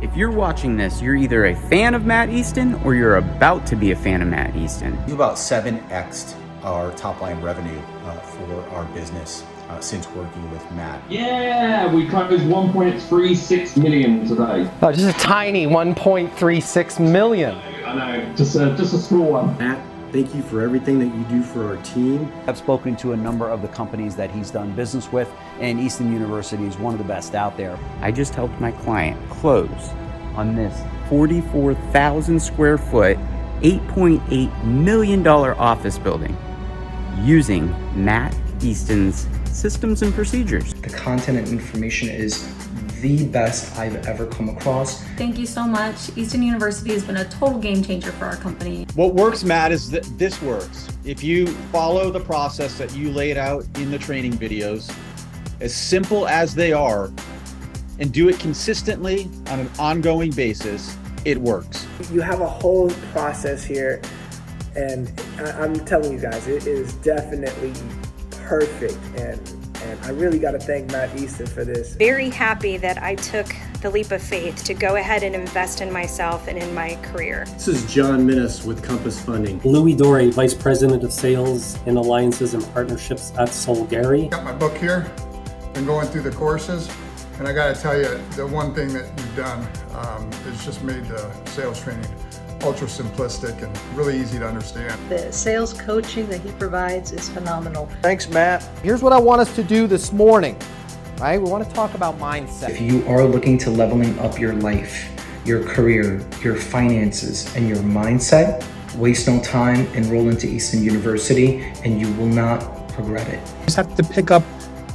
If you're watching this, you're either a fan of Matt Easton or you're about to be a fan of Matt Easton. We've about 7x'd our top line revenue for our business since working with Matt. Yeah, we closed 1.36 million today. Oh, just a tiny 1.36 million. I know, just a small one. Matt, thank you for everything that you do for our team. I've spoken to a number of the companies that he's done business with, and Easton University is one of the best out there. I just helped my client close on this 44,000 square foot, $8.8 million office building using Matt Easton's systems and procedures. The content and information is the best I've ever come across. Thank you so much. Easton University has been a total game changer for our company. What works, Matt, is that this works. If you follow the process that you laid out in the training videos, as simple as they are, and do it consistently on an ongoing basis, it works. You have a whole process here, and I'm telling you guys, it is definitely perfect, and I really got to thank Matt Easton for this. Very happy that I took the leap of faith to go ahead and invest in myself and in my career. This is John Minnis with Compass Funding. Louis Dorey, Vice President of Sales and Alliances and Partnerships at Solgari. Got my book here, been going through the courses, and I got to tell you, the one thing that you've done is just made the sales training ultra simplistic and really easy to understand. The sales coaching that he provides is phenomenal. Thanks, Matt. Here's what I want us to do this morning, right? We want to talk about mindset. If you are looking to leveling up your life, your career, your finances, and your mindset, waste no time, enroll into Easton University, and you will not regret it. You just have to pick up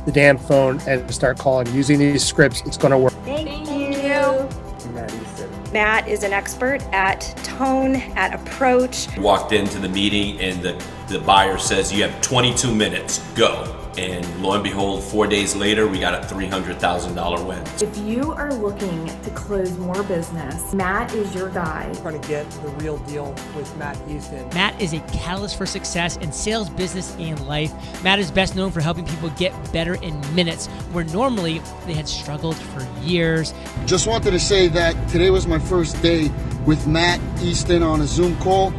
the damn phone and start calling. Using these scripts, it's going to work. Thank you. Matt Easton. Matt is an expert at tone, at approach. Walked into the meeting and the buyer says, you have 22 minutes, go. And lo and behold, 4 days later, we got a $300,000 win. If you are looking to close more business, Matt is your guy. Trying to get the real deal with Matt Easton. Matt is a catalyst for success in sales, business, and life. Matt is best known for helping people get better in minutes, where normally they had struggled for years. Just wanted to say that today was my first day with Matt Easton on a Zoom call.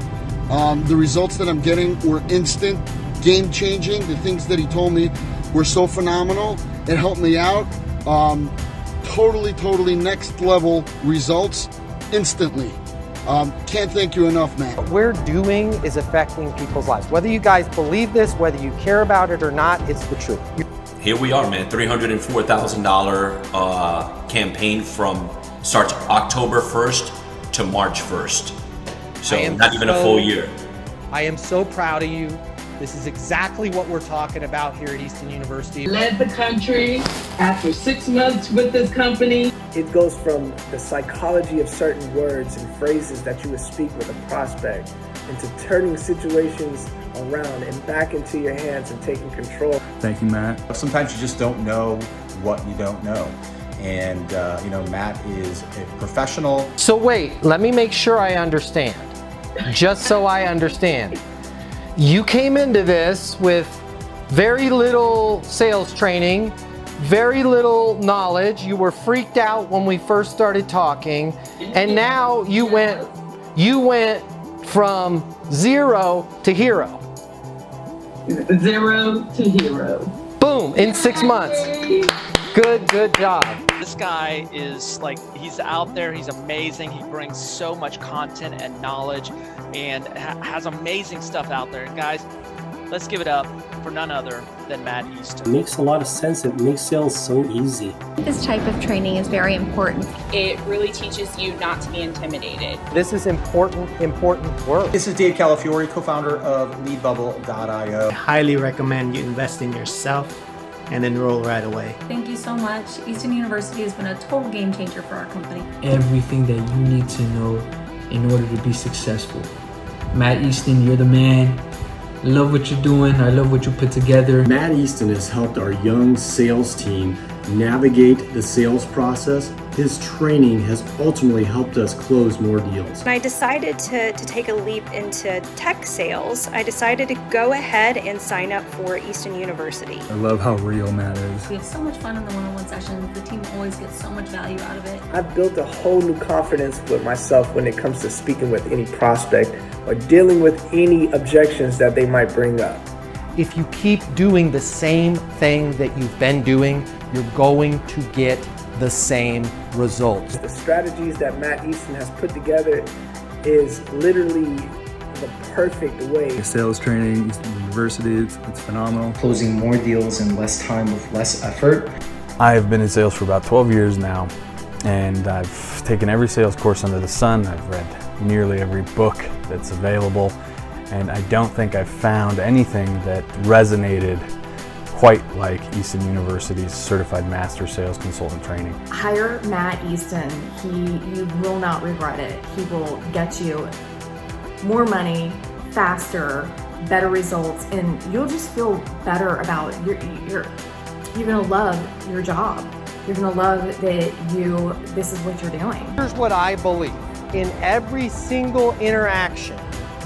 The results that I'm getting were instant, game-changing. The things that he told me were so phenomenal. It helped me out. Totally next level results instantly. Can't thank you enough, Matt. What we're doing is affecting people's lives. Whether you guys believe this, whether you care about it or not, it's the truth. Here we are, man, $304,000 campaign starts October 1st to March 1st. So not even a full year. I am so proud of you. This is exactly what we're talking about here at Easton University. Led the country after 6 months with this company. It goes from the psychology of certain words and phrases that you would speak with a prospect into turning situations around and back into your hands and taking control. Thank you, Matt. Sometimes you just don't know what you don't know. And, Matt is a professional. So wait, let me make sure I understand. Just so I understand. You came into this with very little sales training, very little knowledge. You were freaked out when we first started talking, and now you went from zero to hero. 0 to hero. Boom, in 6 months. Good job. This guy is he's out there, he's amazing. He brings so much content and knowledge and has amazing stuff out there. And guys, let's give it up for none other than Matt Easton. It makes a lot of sense. It makes sales so easy. This type of training is very important. It really teaches you not to be intimidated. This is important work. This is Dave Calafiore, co-founder of leadbubble.io. I highly recommend you invest in yourself and enroll right away. Thank you so much. Easton University has been a total game changer for our company. Everything that you need to know in order to be successful. Matt Easton, you're the man. Love what you're doing. I love what you put together. Matt Easton has helped our young sales team navigate the sales process his training has ultimately helped us close more deals. When I decided to take a leap into tech sales, I decided to go ahead and sign up for Easton University. I love how real Matt is. We have so much fun in the one-on-one sessions. The team always gets so much value out of it. I've built a whole new confidence with myself when it comes to speaking with any prospect or dealing with any objections that they might bring up. If you keep doing the same thing that you've been doing, you're going to get the same results. The strategies that Matt Easton has put together is literally the perfect way. Sales training, Easton University, it's phenomenal. Closing more deals in less time with less effort. I've been in sales for about 12 years now, and I've taken every sales course under the sun. I've read nearly every book that's available, and I don't think I've found anything that resonated quite like Easton University's Certified Master Sales Consultant Training. Hire Matt Easton. You will not regret it. He will get you more money, faster, better results, and you'll just feel better about you're gonna love your job. You're gonna love that this is what you're doing. Here's what I believe. In every single interaction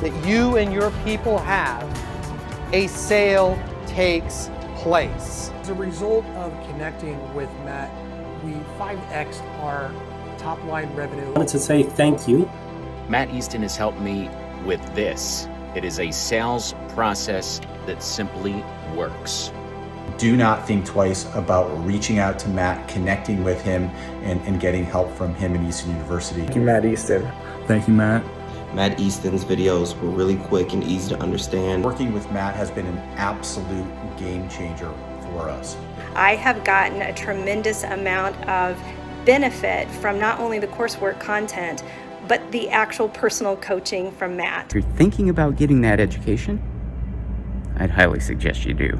that you and your people have, a sale takes place. As a result of connecting with Matt, we 5x'd our top line revenue. I wanted to say thank you. Matt Easton has helped me with this. It is a sales process that simply works. Do not think twice about reaching out to Matt, connecting with him, and getting help from him and Easton University. Thank you, Matt Easton. Thank you, Matt. Matt Easton's videos were really quick and easy to understand. Working with Matt has been an absolute game changer for us. I have gotten a tremendous amount of benefit from not only the coursework content, but the actual personal coaching from Matt. If you're thinking about getting that education, I'd highly suggest you do.